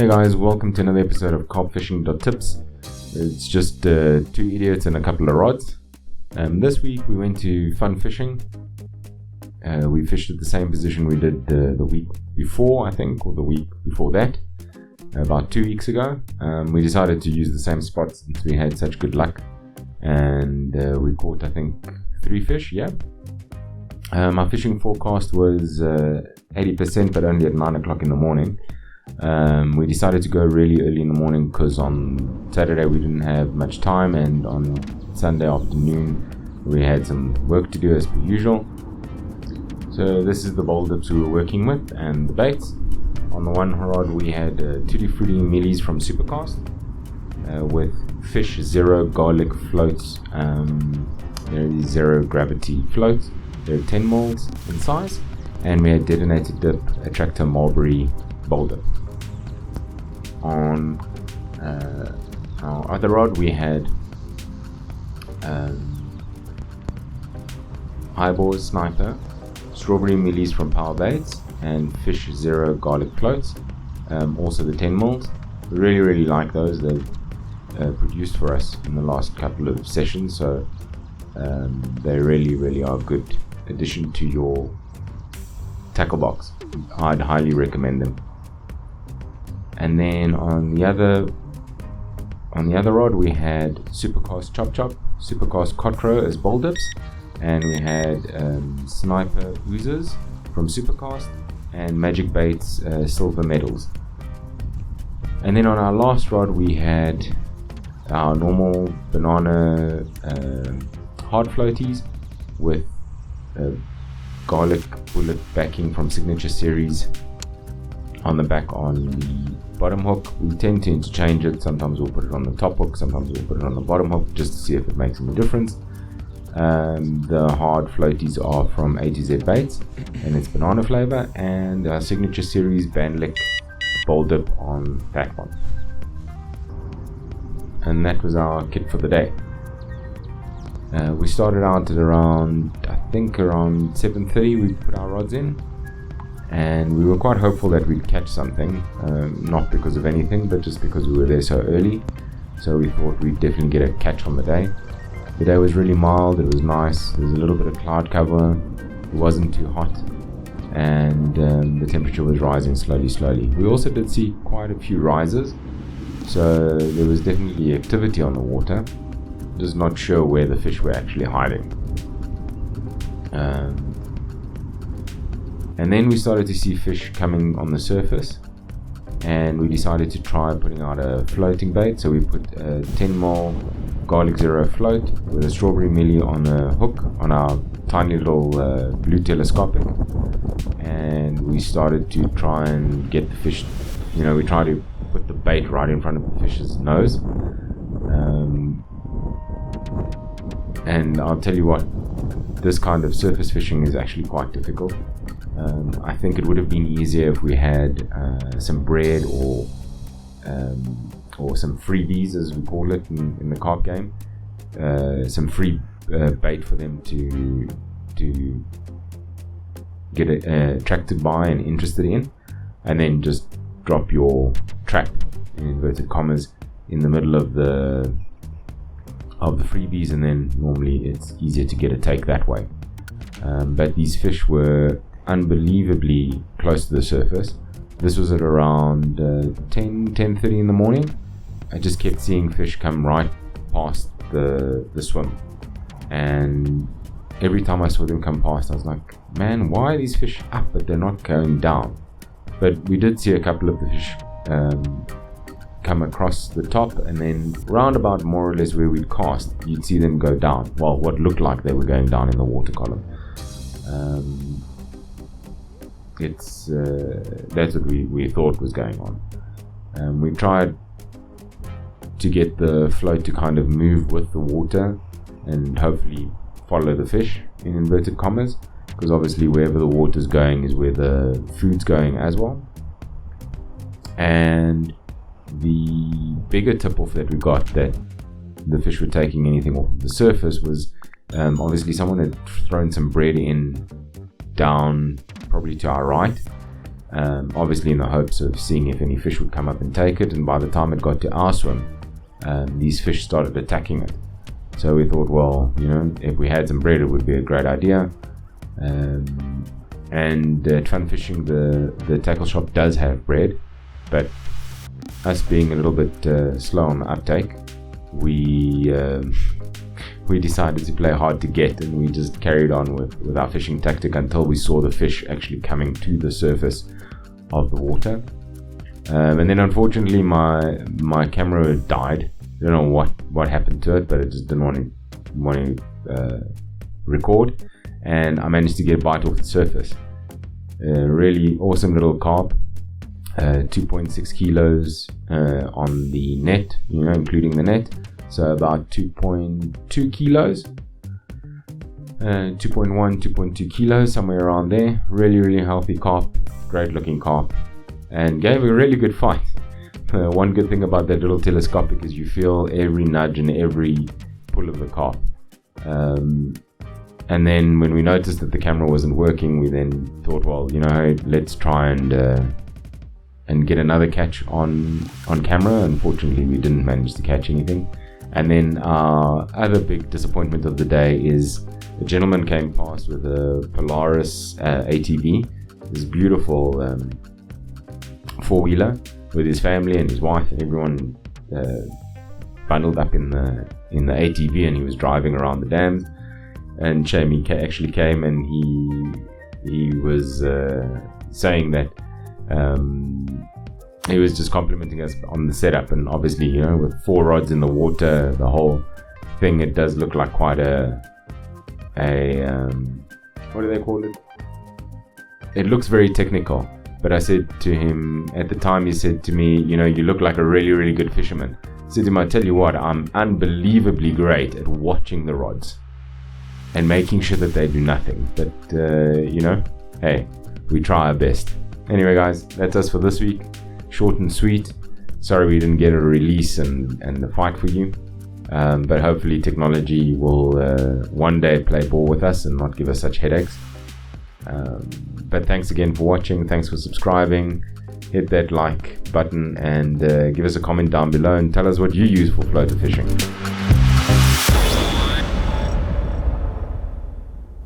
Hey guys, welcome to another episode of CarpFishing.Tips. It's just two idiots and a couple of rods. This week we went to fun fishing. We fished at the same position we did the week before, I think, or the week before that, about 2 weeks ago. We decided to use the same spot since we had such good luck, and we caught, I think, 3 fish. Yeah. Our fishing forecast was 80%, but only at 9 o'clock in the morning. We decided to go really early in the morning because on Saturday we didn't have much time, and on Sunday afternoon we had some work to do as per usual. So this is the bowl dips we were working with and the baits. On the one rod we had Tutti Frutti mealies from Supercast with fish zero garlic floats. They're these zero gravity floats. They're 10 mils in size, and we had detonated dip attractor mulberry bowl dip. On our other rod we had Highball Sniper, strawberry mealies from Power Baits, and fish zero garlic floats, also the 10 mils. We really like those. They've produced for us in the last couple of sessions, so they really are a good addition to your tackle box. I'd highly recommend them. And then on the other rod we had Supercast Chop Chop, Supercast Cotro as bowl dips, and we had Sniper Oozers from Supercast, and Magic Baits silver medals. And then on our last rod we had our normal banana hard floaties with garlic bullet backing from Signature Series on the back on the bottom hook. We tend to interchange it. Sometimes we'll put it on the top hook, sometimes we'll put it on the bottom hook, just to see if it makes any difference. The hard floaties are from A to Z Baits, and it's banana flavor, and our Signature Series Bandlick bowl dip on that one. And that was our kit for the day. We started out at around 7:30. We put our rods in, and we were quite hopeful that we'd catch something, not because of anything, but just because we were there so early. So we thought we'd definitely get a catch on the day. The day was really mild, it was nice, there was a little bit of cloud cover, it wasn't too hot, and the temperature was rising slowly. We also did see quite a few risers, so there was definitely activity on the water, just not sure where the fish were actually hiding. And then we started to see fish coming on the surface, and we decided to try putting out a floating bait. So we put a 10 mil garlic zero float with a strawberry mealie on a hook on our tiny little blue telescopic, and we started to try and get the fish, we tried to put the bait right in front of the fish's nose. And I'll tell you what, this kind of surface fishing is actually quite difficult. I think it would have been easier if we had some bread or some freebies, as we call it in the carp game, some free bait for them to get attracted by and interested in, and then just drop your trap, in inverted commas, in the middle of the freebies, and then normally it's easier to get a take that way. But these fish were unbelievably close to the surface. This was at around 10:30 in the morning. I just kept seeing fish come right past the swim, and every time I saw them come past I was like, man, why are these fish up but they're not going down? But we did see a couple of the fish come across the top, and then round about more or less where we'd cast, you'd see them go down. Well, what looked like they were going down in the water column. That's what we thought was going on. We tried to get the float to kind of move with the water and hopefully follow the fish, in inverted commas, because obviously wherever the water's going is where the food's going as well. And the bigger tip-off that we got that the fish were taking anything off the surface was obviously someone had thrown some bread in down probably to our right, obviously in the hopes of seeing if any fish would come up and take it. And by the time it got to our swim, these fish started attacking it. So we thought, well, you know, if we had some bread, it would be a great idea. And at Fun Fishing, the tackle shop does have bread, but us being a little bit slow on the uptake, we decided to play hard to get, and we just carried on with our fishing tactic until we saw the fish actually coming to the surface of the water. And then unfortunately my camera died. I don't know what happened to it, but it just didn't want to record, and I managed to get a bite off the surface. Really awesome little carp, 2.6 kilos on the net, you know, including the net, so about 2.2 kilos, 2.1, 2.2 kilos, somewhere around there. Really healthy carp, great looking carp, and gave a really good fight. One good thing about that little telescopic is you feel every nudge and every pull of the carp. And then when we noticed that the camera wasn't working, we then thought, well, you know, hey, let's try and get another catch on camera. Unfortunately, we didn't manage to catch anything. And then our other big disappointment of the day is a gentleman came past with a Polaris ATV, this beautiful four-wheeler, with his family and his wife and everyone bundled up in the ATV, and he was driving around the dam. And Jamie actually came, and he was saying that he was just complimenting us on the setup. And obviously, you know, with 4 rods in the water, the whole thing, it does look like quite a what do they call it? It looks very technical. But I said to him at the time, he said to me, you know, you look like a really good fisherman. I said to him, I tell you what, I'm unbelievably great at watching the rods and making sure that they do nothing. But you know, hey, we try our best. Anyway guys, that's us for this week. Short and sweet. Sorry we didn't get a release and the fight for you, but hopefully technology will one day play ball with us and not give us such headaches. But thanks again for watching, thanks for subscribing. Hit that like button and give us a comment down below and tell us what you use for floater fishing.